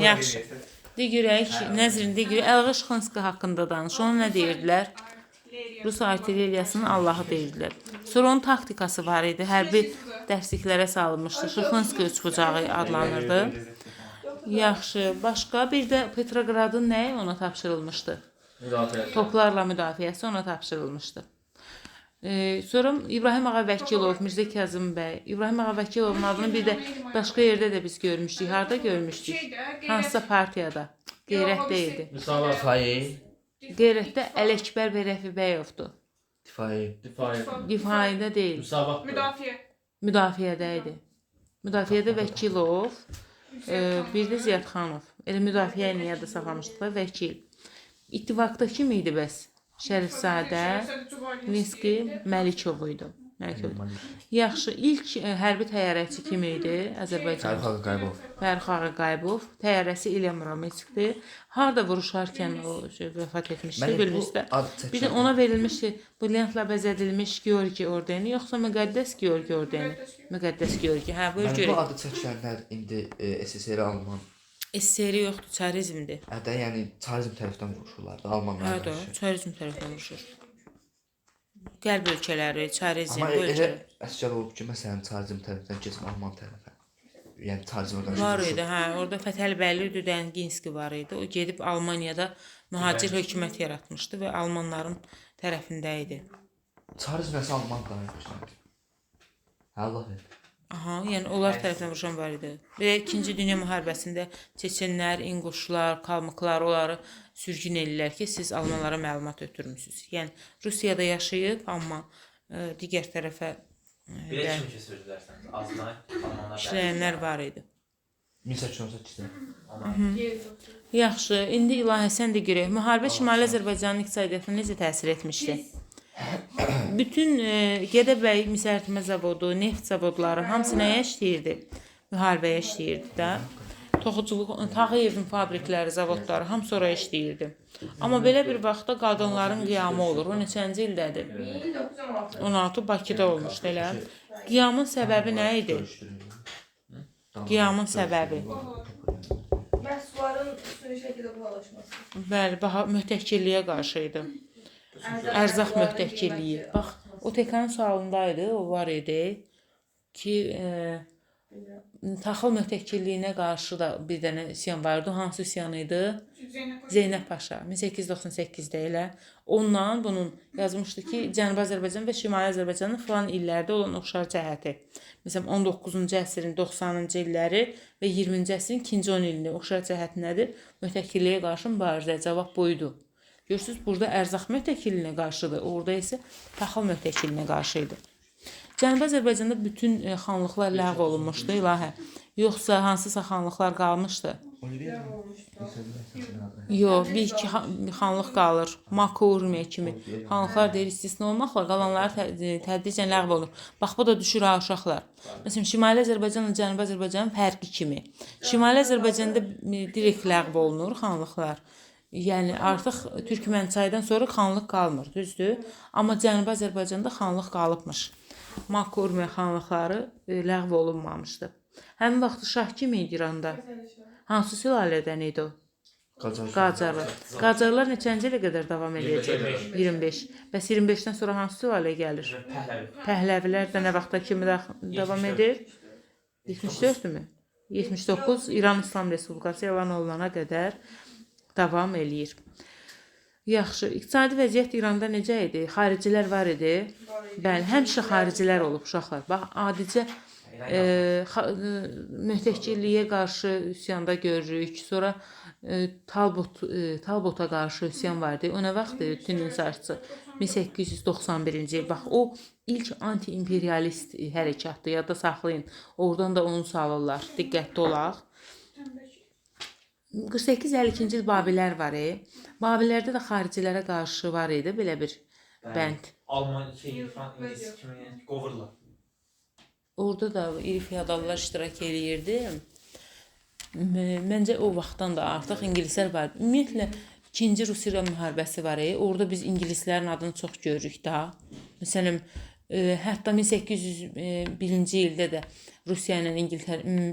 Yaxşı. Digərək, Nəzrin digəri Əlğə Şıxınski haqqında danış. Onu nə deyirdilər? Rus artilleriyasının Allahı deyirdilər. Sonra onun taktikası var idi. Hərbi dərsliklərə salınmışdı. Şıxınski üç bucağı adlanırdı. Yaxşı. Başqa bir də Petrogradın nəyi ona tapşırılmışdı? Toplarla müdafiəsi ona tapşırılmışdı. Sonra İbrahim Ağa Vəkilov, Mirzə Kazım bəy. İbrahim Ağa Vəkilovun adını bir də başqa yerdə də biz görmüşdük. Harada görmüşdük? Hansısa partiyada. Qeyrət deyildi. Qeyrətdə Ələkbər və Rəfibəyovdur. Difaidə deyil. Müdafiədə idi. Müdafiədə Vəkilov, bir də Ziyadxanov. Elə müdafiə niyə də saxlamışdılar? Vəkil. İttifaqda kim idi bəs? Şərifzadə, Vinski, Məlikov idi. Yaxşı, ilk hərbi təyyarəçi kim idi? Azərbaycan. Fərux Ağaqaybov. Təyyarəsi İlya Murametskdir. Harada vuruşarkən o vəfat etmişdi, bilmişdi. Bir də ona verilmişdi brilyantla bəzədilmiş Georgi ordeni, yoxsa Müqəddəs Georgi ordeni? Müqəddəs Georgi. Hə, buyur görək. Bu adı çəkilənlər indi SSR Alman. SSR yoxdur, çarizmdir. Hətta yəni çarizm tərəfdən vuruşurlardı Almanlar. Hə, çarizm tərəfdən vuruşur. Qərb ölkələri, çarizm, bu ölkələr. Amma elə əsgər olub ki, məsələn, çarizm tərəfdən keçsin Alman tərəfə. Yəni çarizmə qarşı var idi, hə. Orada Fətəli Bəyli Düdənginski var idi. O gedib Almaniyada mühacir hökumət yaratmışdı və Almanların tərəfində idi. Çarizm nəsə Alman qarşı. Allah bilir. Aha, yəni onlar tərəfindən vuruşan var idi. Və 2-ci Dünya müharibəsində Çeçenlər, İnquşlar, Kalmıklar onları sürgün edirlər ki, siz Almanlara məlumat ötürmüsünüz. Yəni Rusiyada yaşayıb, amma digər tərəfə belə kimi keçirdilər azdan Almanlar işləyənlər var idi. 1818-də. Yaxşı, indi İlahə sən də görək. Müharibə Şimali Azərbaycanın iqtisadiyyatına necə təsir etmişdi? Bütün Gədəbəy misəritmə zavodu, neft zavodları hamısı nəyə işləyirdi? Müharibəyə işləyirdi də. Toxuculuq, Tağıyevin fabrikləri, zavodları hamısı oraya işləyirdi. Amma belə bir vaxtda qadınların qiyamı olur. O neçənci ildədir? 16 Bakıda olmuşdu elə. Qiyamın səbəbi nə idi? Qiyamın səbəbi. Məhsulların üstün şəkildə bulaşması. Bəli, mühtəkkilliyə qarşı idi. Ərzaq mühtəkkilliyi. Bax, o Tekanın sualındaydı, o var idi ki, taxıl mühtəkkilliyinə qarşı da bir dənə üsyan vardı. Hansı üsyan idi? Zeynəb Paşa, 1898-də elə. Ondan bunun yazmışdı ki, Cənubi Azərbaycan və Şimali Azərbaycanın filan illərdə olan oxşar cəhəti. Məsələn, 19-cu əsrin 90-cı illəri və 20-ci əsrin 2-ci 10 ilində oxşar cəhəti nədir? Mühtəkkilliyə qarşı mübarizə. Cavab buydu. Görürsünüz, burada ərzaq mühtəkkilliyinə qarşıdır. Orada isə taxıl mühtəkkilliyinə qarşı idi. Cənubi Azərbaycanda bütün xanlıqlar ləğv olunmuşdu, İlahə. Yoxsa hansısa xanlıqlar qalmışdı? Yox, bir iki xanlıq qalır. Mako, Urmiya kimi xanlıqlar deyir, istisna olmaqla qalanları tədricən ləğv olur. Bax, bu da düşür uşaqlar. Məsələn, Şimali Azərbaycanla Cənubi Azərbaycanın fərqi kimi. Şimali Azərbaycanda direkt ləğv olunur xanlıqlar. Yəni artıq Türkmənçaydan sonra xanlıq qalmır, düzdür? Amma Cənubi Azərbaycanda xanlıq qalıbmış. Makka Urmiya xanlıqları ləğv olunmamışdı. Həmin vaxt şah kim idi İranda? Hansı sülalədən idi o? Qacarlar. Qacarlar neçənci ilə qədər davam edəcək? 25. Bəs 25-dən sonra hansı sülalə gəlir? Pəhləvilər də nə vaxta kimi davam edir? 74-mü? 79 İran İslam Respublikası elan olunana qədər davam eləyir. Yaxşı, iqtisadi vəziyyət İranda necə idi? Xaricilər var idi. Bəli, həmişə xaricilər olub uşaqlar. Bax, adicə mühtəkkilliyə qarşı üsyanda görürük. Sonra Talbota qarşı üsyan vardı. O nə vaxtdır? Tünin saççı 1891-ci il. Bax, o ilk anti-imperialist hərəkatdır. Yadda saxlayın. Oradan da onu salırlar. Diqqətli olaq. 48-52-ci il Babillər var. Babillərdə də xaricilərə qarşı var idi belə bir bənd. Alman, İngiliz kimi qovurlar. Orada da iri feodallar iştirak eləyirdi. Məncə o vaxtdan da artıq ingilislər var. Ümumiyyətlə 2-ci Rus-İran müharibəsi var. Orada biz ingilislərin adını çox görürük da. Məsələn, hətta 1801-ci ildə də Rusiya ilə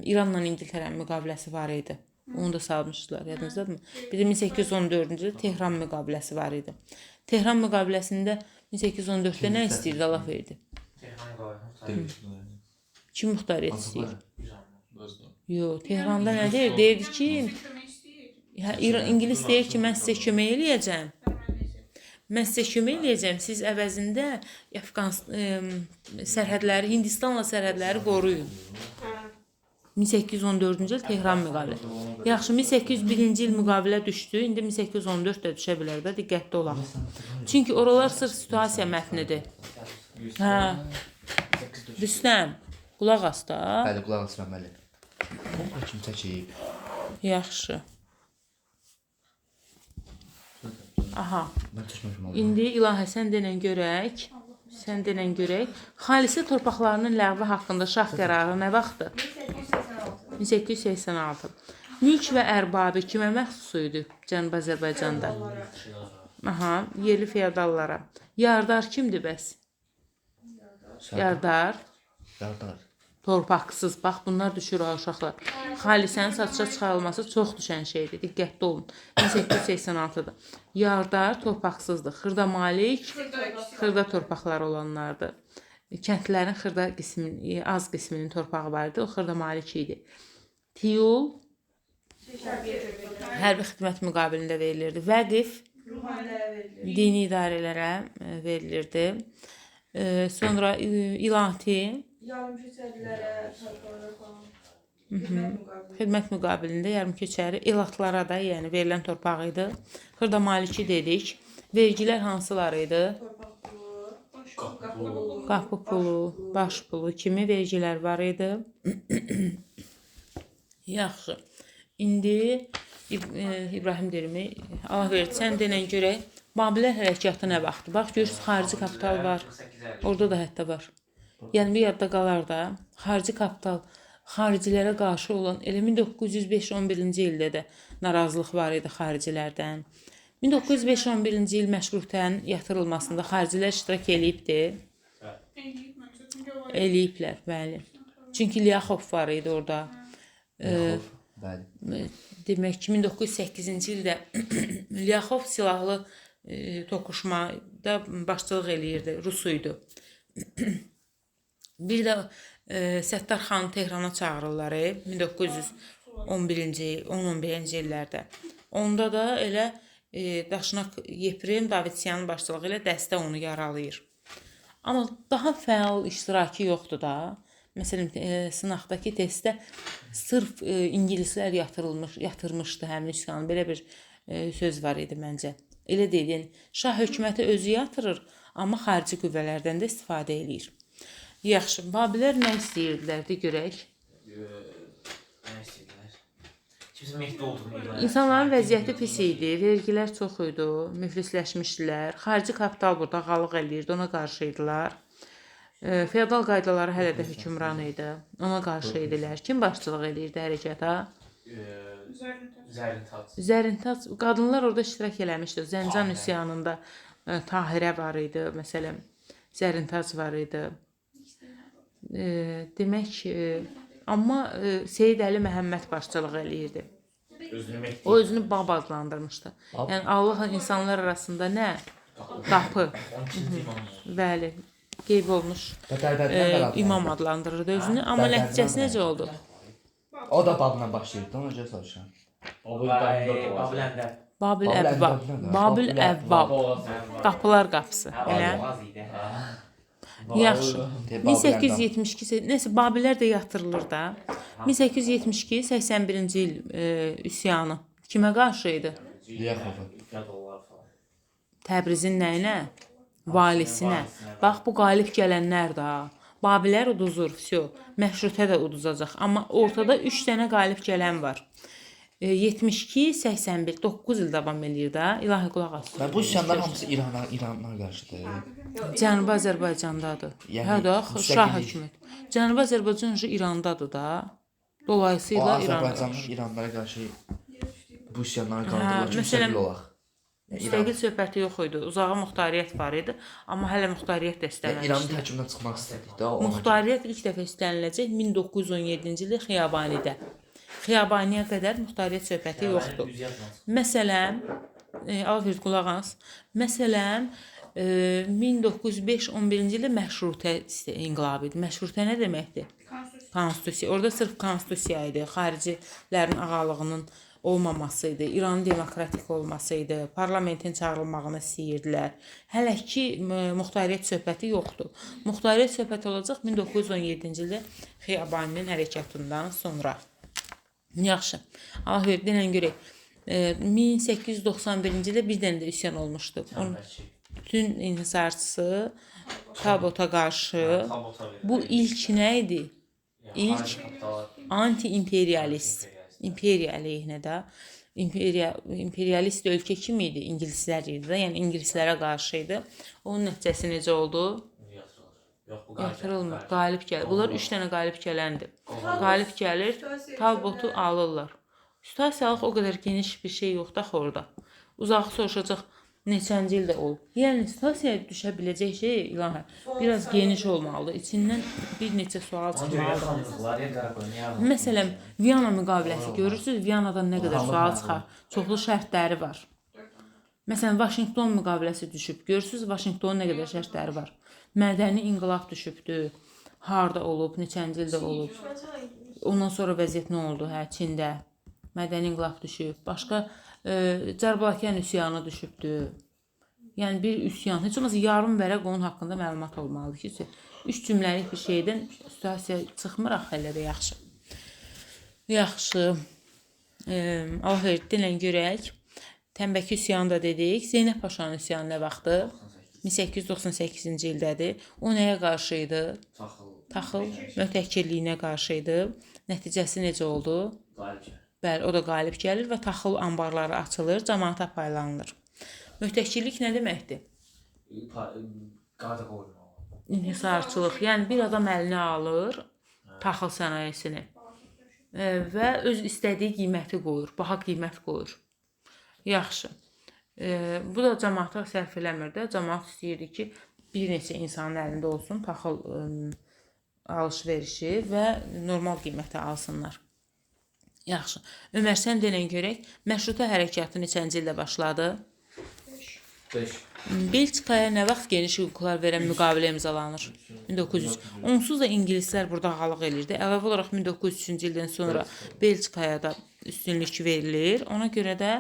İranla İngiltərənin müqaviləsi var idi. Onu da salmışdılar, yadınızdadırmı? Bir də 1814-cü ildə Tehran müqaviləsi var idi. Tehran müqaviləsində 1814-də nə istəyirdi, Allah verdi. Tehran müqavilə. Kim muxtariyyət istəyir? İranlı. Yox, Tehranda nə deyir? Deyirdi ki, İngilis deyir ki, mən sizə kömək eləyəcəm. Mən sizə kömək eləyəcəm. Siz əvəzində sərhədləri, Hindistanla sərhədləri qoruyun. 1814-cü il Tehran müqaviləsi. Yaxşı, 1801-ci il müqavilə düşdü. İndi 1814 də düşə bilər də, diqqətli olaq. Çünki oralar sırf situasiya mətnidir. Hə. Rüstəm, qulaq as da. Bəli, qulaq asıram, bəli. Bomba kim çəkib? Yaxşı. Aha. Mən çəkməmişəm onu. İndi İlahə sən denən görək. Xalisə torpaqlarının ləğvi haqqında şah qərarı nə vaxtdır? 1886. Mülk və ərbabı kimə məxsus idi Cənubi Azərbaycanda? Aha, yerli feodallara. Yardar kimdir bəs? Yardar. Yardar. Torpaqsız. Bax, bunlar düşür uşaqlar. Xalisənin satışa çıxarılması çox düşən şeydir. Diqqətli olun. 1886-da. Yardar torpaqsızdır. Xırda malik, xırda torpaqları olanlardır. Kəndlərin xırda qisminin, az qisminin torpağı var idi. O xırda malik idi. Tiyul hərbi xidmət müqabilində verilirdi. Vəqif dini idarələrə verilirdi. Sonra ilahti yarım köçərilərə, tayfalara falan. xidmət müqabilində yarım köçəri ilahtılara da, yəni verilən torpaq idi. Xırda maliki dedik. Vergilər hansılar idi? Qapı pulu, baş pulu kimi vergilər var idi. Yaxşı. İndi İbrahim derimi, Allah verdi, sən denən görək. Babillər hərəkatı nə vaxtdır? Bax, görürsünüz, xarici kapital var. Orada da hətta var. Yəni, bir yadda qalar da, xarici kapital, xaricilərə qarşı olan, elə 1905-11-ci ildə də narazılıq var idi xaricilərdən. 1905-11-ci il məşrutənin yatırılmasında xaricilər iştirak eləyibdi. Eləyiblər, bəli. Çünki Liaxov var idi orada. Bəli. Demək ki, 1908-ci ildə Liaxov silahlı toqquşmada başçılıq eləyirdi, Rus idi. Bir də Səttarxanı Tehrana çağırırlar 1911-ci illərdə. Onda da elə Daşnak Yefrem Davidsyanın başçılığı ilə dəstə onu yaralayır. Amma daha fəal iştirakı yoxdur da. Məsələn, sınaqdakı testdə sırf ingilislər yatırmışdı həmin üsyanı. Belə bir söz var idi məncə. Elə deyil, yəni şah hökuməti özü yatırır, amma xarici qüvvələrdən də istifadə eləyir. Yaxşı, Babilər nə istəyirdilər, de görək. Nə istəyirlər? Kimsə Mehdi olduğunu ilan etsin. İnsanların vəziyyəti pis idi, vergilər çox idi, müflisləşmişdilər. Xarici kapital burada qalıq eləyirdi, ona qarşı idilər. Feodal qaydaları hələ də hökmran idi, ona qarşı idilər. Kim başçılıq eləyirdi hərəkata? Zərintac. Zərintac, qadınlar orada iştirak eləmişdi. Zəncan üsyanında Tahirə var idi, məsələn, Zərintac var idi. Demək, amma Seyid Əli Məhəmməd başçılıq eləyirdi. O özünü bab adlandırmışdı. Yəni Allah insanlar arasında nə? Qapı. Bəli, qeyb olmuş imam adlandırırdı özünü. Amma nəticəsi necə oldu? O da babla başlayırdı, ona görə soruşuram. Babil Əvvab. Babil Əvvab. Qapılar qapısı. Elə. Yaxşı. 1872, nəsə Babillər də yatırılır da. 1872-81-ci il üsyanı kimə qarşı idi? Liaxova. Təbrizin nəyinə? Valisinə. Bax, bu qalib gələnlər də. Babilər uduzur, məşrutə də uduzacaq. Amma ortada 3 dənə qalib gələn var. 72-81, 9 il davam eləyir də. İlahi qulaq as. Bu üsyanlar hamısı İrana qarşıdır. Cənubi Azərbaycandadır. Yəni, Hə də, Şah müstəqillik. hökuməti. Cənubi Azərbaycan İrandadır da. Dolayısıyla İran. Azərbaycanın İranlara qarşı bu üsyanları Hə, qaldırılır ki, məsələn, müstəqil olaq. Müstəqil söhbəti yox idi. Uzağa muxtariyyət var idi, amma hələ muxtariyyət də İranın istənilmişdi. tərkibindən çıxmaq istədik də. Muxtariyyət ilk dəfə istəniləcək 1917-ci ildə Xiyabanidə. Xiyabaniyə qədər muxtariyyət söhbəti yoxdur. Məsələn, Alfred qulaq as. Məsələn, 1905-11-ci ildə məşrutə inqilabı idi. Məşrutə nə deməkdir? Konstitusiya. Orada sırf konstitusiya idi. Xaricilərin ağalığının olmaması idi. İranın demokratik olması idi. Parlamentin çağırılmağını istəyirdilər. Hələ ki muxtariyyət söhbəti yoxdur. Muxtariyyət söhbəti olacaq 1917-ci ildə Xiyabaninin hərəkatından sonra. Yaxşı. Allah verdi ilə görək. 1891-ci ildə bir dənə də üsyan olmuşdu. Bütün inhisarçısı Talbota qarşı. Bu ilk nə idi? İlk anti-imperialist. İmperiya əleyhinə də. İmperialist ölkə kim idi? İngilislər idi də. Yəni ingilislərə qarşı idi. Onun nəticəsi necə oldu? Yatırılmır. Qalib gəlir. Bunlar 3 dənə qalib gələndir. Qalib gəlir, Talbotu alırlar. Situasiyalıq o qədər geniş bir şey yoxdur axı orada. Uzağı soruşacaq neçənci ildə olub. Yəni situasiyaya düşə biləcək şey İlahə biraz geniş olmalıdır. İçindən bir neçə sual çıxmalıdır. Məsələn, Viyana müqaviləsi görürsünüz, Viyanadan nə qədər sual çıxar? Çoxlu şərtləri var. Məsələn, Vaşinqton müqaviləsi düşüb. Görürsünüz, Vaşinqtonun nə qədər şərtləri var. Mədəni inqilab düşübdür. Harda olub, neçənci ildə olub. Ondan sonra vəziyyət nə oldu? Çində mədəni inqilab düşüb. Başqa Cərbələkən üsyanı düşübdür. Yəni bir üsyan. Heç olmazsa yarım vərəq onun haqqında məlumat olmalıdır ki, 3 cümləlik bir şeydən situasiya çıxmır axı elə də yaxşı. Yaxşı. Allah verdi ilə görək. Tənbəki üsyanı da dedik. Zeynəb Paşanın üsyanı nə vaxtı? 1898-ci ildədir. O nəyə qarşı idi? Taxıl möhtəkirliyinə qarşı idi. Nəticəsi necə oldu? Bəli, o da qalib gəlir və taxıl anbarları açılır, cəmaata paylanılır. Möhtəkirlik nə deməkdir? İnhisarçılıq. Yəni bir adam əlinə alır taxıl sənayesini və öz istədiyi qiyməti qoyur, baha qiymət qoyur. Yaxşı. Bu da cəmaata sərf eləmir də. Cəmaat istəyirdi ki, bir neçə insanın əlində olsun taxıl alış-verişi və normal qiymətə alsınlar. Yaxşı. Ömər, sən denən görək, məşrutə hərəkatı neçənci ildə başladı? 5. Belçikaya nə vaxt geniş hüquqlar verən müqavilə imzalanır? 1900. Onsuz da ingilislər burada ağalıq edirdi. Əlavə olaraq 1903-cü ildən sonra Belçikaya da üstünlük verilir. Ona görə də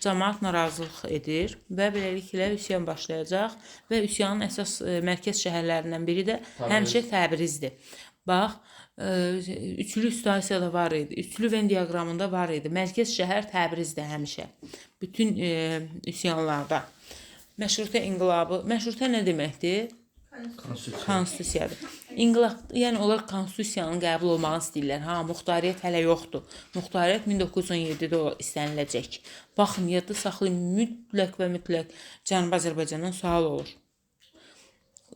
cəmaat narazılıq edir və beləliklə üsyan başlayacaq və üsyanın əsas mərkəz şəhərlərindən biri də həmişə Təbrizdir. Bax, üçlü situasiyada var idi. Üçlü Venn diaqramında var idi. Mərkəz şəhər Təbrizdir həmişə. Bütün üsyanlarda. Məşrutə inqilabı. Məşrutə nə deməkdir? Konstitusiyadır. İnqilab, yəni onlar konstitusiyanın qəbul olmağını istəyirlər. Muxtariyyət hələ yoxdur. Muxtariyyət 1917-də istəniləcək. Baxın, yadda saxlayın, mütləq və mütləq Cənubi Azərbaycandan sual olur.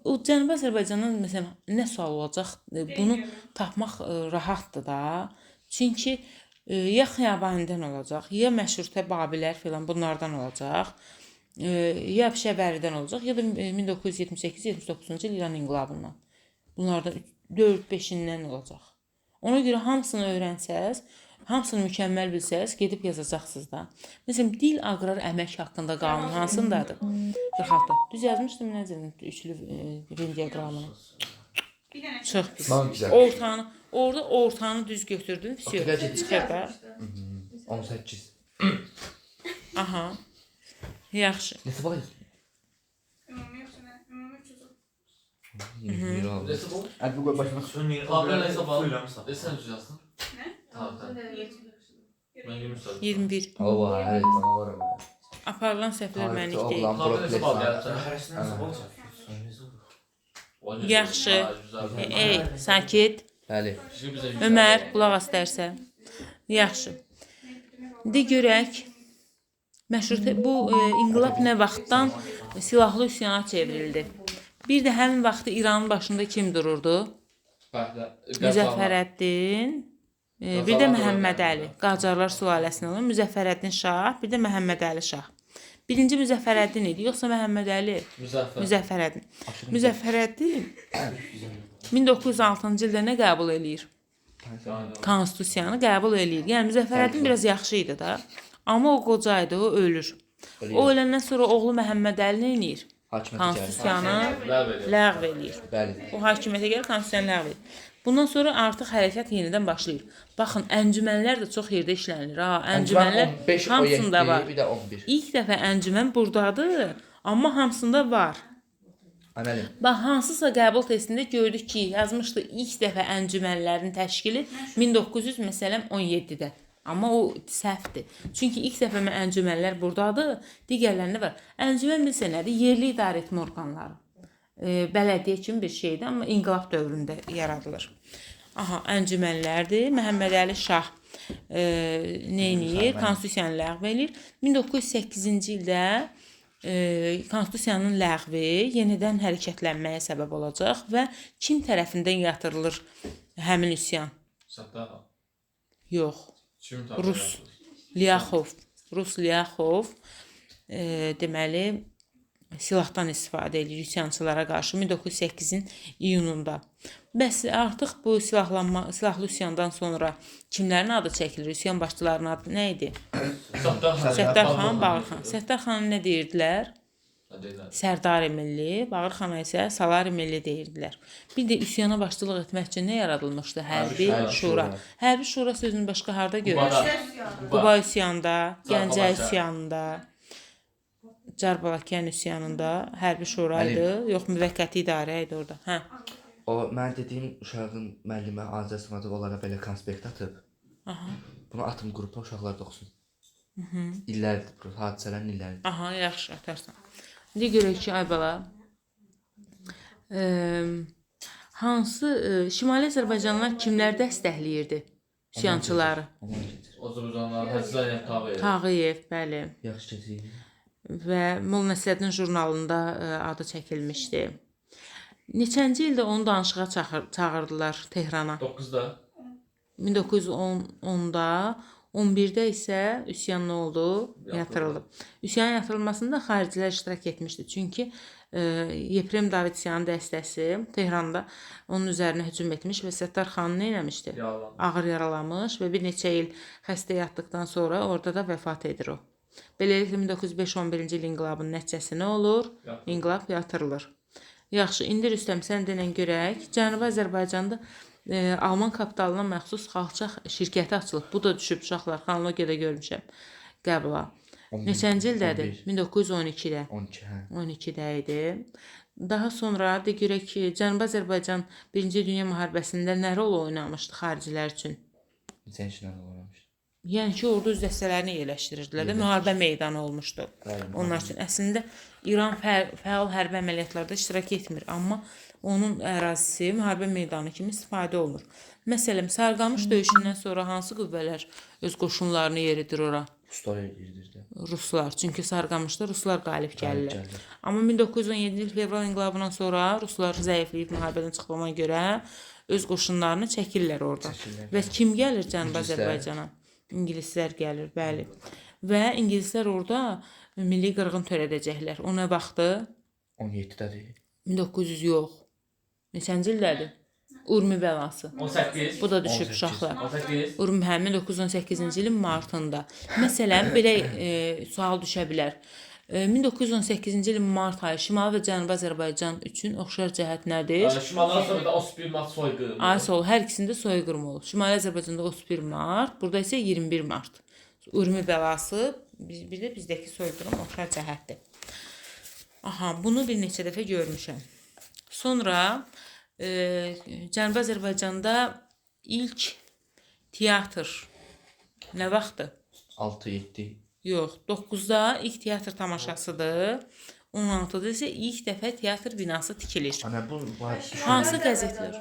O Cənubi Azərbaycandan məsələn nə sual olacaq? Bunu tapmaq rahatdır da. Çünki ya Xiyabanidən olacaq, ya Məşrutə Babilər filan bunlardan olacaq, ya Pişəvəridən olacaq, ya da 1978-79-cu il İran inqilabından. Bunlardan 4-5-indən olacaq. Ona görə hamısını öyrənsəz, hamısını mükəmməl bilsəz, gedib yazacaqsınız da. Məsələn, dil, aqrar, əmək haqqında qanun hansındadır? 46. Düz yazmışdım necə üçlü Venn diaqramını. Çox pis. Orada ortanı düz götürdün, çıxır da. 18. Aha. Yaxşı. Nəsə var? Ümumi yoxsa nə? Ümumi 300. Nesi bu? Hadi bu başına. Abla neyse bağlı. Sen düz yazdın. Nə? Tamam. Ben 20 21. Allah, evet, sana var ama. Aparılan səhvlər mənlik deyil. Abla neyse bağlı. Yaxşı. Ey, sakit. Bəli. Ömər, qulaq as dərsə. Yaxşı. De görək. Məşrutə bu inqilab nə vaxtdan silahlı üsyana çevrildi? Bir də həmin vaxtı İranın başında kim dururdu? Müzəffərəddin, bir də Məhəmməd Əli. Qacarlar sülaləsindən olan Müzəffərəddin Şah, bir də Məhəmməd Əli Şah. Birinci Müzəffərəddin idi, yoxsa Məhəmməd Əli? Müzəffərəddin. Müzəffərəddin 1906-cı ildə nə qəbul eləyir? konstitusiyanı qəbul eləyir. Yəni Müzəffərəddin biraz yaxşı idi da. Amma o qoca idi, o ölür. O öləndən sonra oğlu Məhəmmədəli nə edir? Hakimiyyətə gəlir. Konstitusiyanı Ləğv edir. ləğv eləyir. Bəli. O hakimiyyətə gəlir, konstitusiyanı ləğv edir. Bundan sonra artıq hərəkət yenidən başlayır. Baxın, əncümənlər də çox yerdə işlənir. Ha, əncümənlər 15, hamısında 17, var. bir də 11. İlk dəfə əncümən burdadır, amma hamısında var. Əməlim. Bax, hansısa qəbul testində gördük ki, yazmışdı ilk dəfə əncümənlərin təşkili 1917-də. Amma o səhvdir. Çünki ilk dəfə əncümənlər burdadır, digərlərində var. Əncümən bilsə nədir? Yerli idarə etmə orqanları. Bələdiyyə kimi bir şeydir, amma inqilab dövründə yaradılır. Aha, əncümənlərdir. Məhəmmədəli Şah nə edir? Konstitusiyanı ləğv edir. 1908-ci ildə konstitusiyanın ləğvi yenidən hərəkətlənməyə səbəb olacaq və kim tərəfindən yatırılır həmin üsyan? Səttarxan. Yox. Kim Rus Lyaxov deməli silahdan istifadə edir üsyançılara qarşı 1908-in iyununda. Bəs artıq bu silahlı üsyandan sonra kimlərin adı çəkilir? Üsyan başçılarının adı nə idi? Səttarxan, Bağırxan. Səttarxana nə deyirdilər? Sərdari Milli, Bağırxana isə Salari Milli deyirdilər. Bir də üsyana başçılıq etmək üçün nə yaradılmışdı? Hərbi şura. Hərbi şura sözünü başqa harda görürük? Quba üsyanda, Gəncə üsyanında, Carbalakyan üsyanında hərbi şura idi. Yox, müvəqqəti idarə idi orada. Hə. O mən dediyim uşağın müəllimə Azər Sımadov onlara belə konspekt atıb. Aha. Bunu atım qrupa uşaqlar da oxusun. İllərdir bu hadisələrin illəridir. Aha, yaxşı atarsan. İndi görək ki, ay bala. Hansı Şimali Azərbaycanlılar kimlər dəstəkləyirdi? Üsyançıları. Azərbaycanlılar Hacı Zəynəb Tağıyev. Tağıyev, bəli. Yaxşı keçir. Və Molla Nəsrəddin jurnalında adı çəkilmişdi. Neçənci ildə onu danışığa çağırdılar Tehrana? 9-da. 1910-da, 11-də isə üsyan nə oldu? Yatırıldı. Üsyanın yatırılmasında xaricilər iştirak etmişdi. Çünki Yeprem Davidsyanın dəstəsi Tehranda onun üzərinə hücum etmiş və Səttarxanı nə etmişdi? Ağır yaralamış və bir neçə il xəstə yatdıqdan sonra orada da vəfat edir o. Beləliklə 1905-11-ci il inqilabının nəticəsi nə olur? İnqilab yatırılır. Yaxşı, indi Rüstəm sən denən görək. Cənubi Azərbaycanda Alman kapitalına məxsus xalçaq şirkəti açılıb. Bu da düşüb uşaqlar, xronologiyada görmüşəm qəbula. Neçənci ildədir? 1912-də. 12, hə. 12-də idi. Daha sonra da görək ki, Cənubi Azərbaycan 1-ci Dünya müharibəsində nə rol oynamışdı xaricilər üçün? Neçə işlə oynamışdı? Yəni ki, orada öz dəstələrini yerləşdirirdilər də, müharibə meydanı olmuşdu. Onlar üçün əslində İran fəal hərbi əməliyyatlarda iştirak etmir, amma onun ərazisi müharibə meydanı kimi istifadə olunur. Məsələn, Sarıqamış döyüşündən sonra hansı qüvvələr öz qoşunlarını yeridir ora? Ruslar edirdi. Ruslar. Çünki Sarıqamışda Ruslar qalib gəlirlər. Amma 1917 il fevral inqilabından sonra Ruslar zəifləyib müharibədən çıxdığına görə öz qoşunlarını çəkirlər orada. Və kim gəlir Cənubi Azərbaycana? İngilislər gəlir, bəli. Və ingilislər orada milli qırğın törədəcəklər. O nə vaxtı? 17-dədir. 1900 yox. Neçənci ildədir? Urmi bəlası. 18. Bu da düşüb 18. uşaqlar. 18. Urmi 1918-ci ilin martında. Məsələn, belə sual düşə bilər. 1918-ci ilin mart ayı Şimali və Cənubi Azərbaycan üçün oxşar cəhət nədir? Şimaldan sonra da 31 mart soyqırımı. Ay sol, hər ikisində soyqırım olub. Şimali Azərbaycanda 31 mart, burada isə 21 mart. Urmi bəlası, bir də bizdəki soyqırım oxşar cəhətdir. Aha, bunu bir neçə dəfə görmüşəm. Sonra Cənubi Azərbaycanda ilk teatr nə vaxtdır? 6-7. Yox, 9-da ilk teatr tamaşasıdır. 16-da isə ilk dəfə teatr binası tikilir. Ana bu Hansı qəzetlər?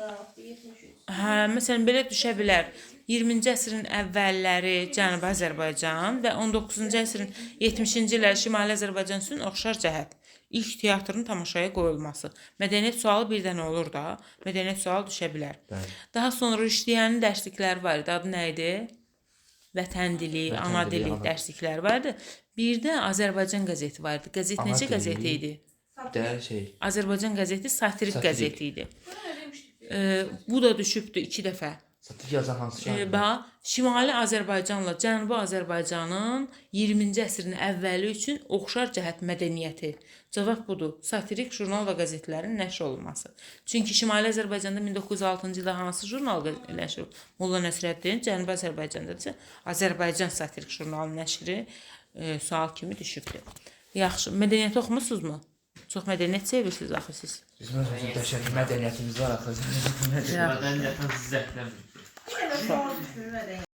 Hə, məsələn belə düşə bilər. 20-ci əsrin əvvəlləri Cənubi Azərbaycan və 19-cu əsrin 70-ci illəri Şimali Azərbaycan üçün oxşar cəhət. İlk teatrın tamaşaya qoyulması. Mədəniyyət sualı bir dənə olur da, mədəniyyət sualı düşə bilər. Daha sonra Rüşdiyyənin dərslikləri var idi. Adı nə idi? Vətən dili, ana dili dərslikləri var idi. Bir də Azərbaycan qəzeti var idi. Qəzet necə qəzet idi? Azərbaycan qəzeti satirik qəzet idi. Bu da düşübdü 2 dəfə. Satirik yazan hansı şair? Bax, Şimali Azərbaycanla Cənubi Azərbaycanın 20-ci əsrin əvvəli üçün oxşar cəhət mədəniyyəti. Cavab budur. Satirik jurnal və qəzetlərin nəşr olunması. Çünki Şimali Azərbaycanda 1906-cı ildə hansı jurnal nəşr olundu? Molla Nəsrəddin, Cənubi Azərbaycanda isə Azərbaycan satirik jurnalı nəşri sual kimi düşübdür. Yaxşı, mədəniyyəti oxumusunuzmu? Çox mədəniyyət sevirsiniz axı siz. Bizim özümüzün təşəkkür mədəniyyətimiz var axı. Mədəniyyətin zəhləm. Bir dənə sual düşür mədəniyyət.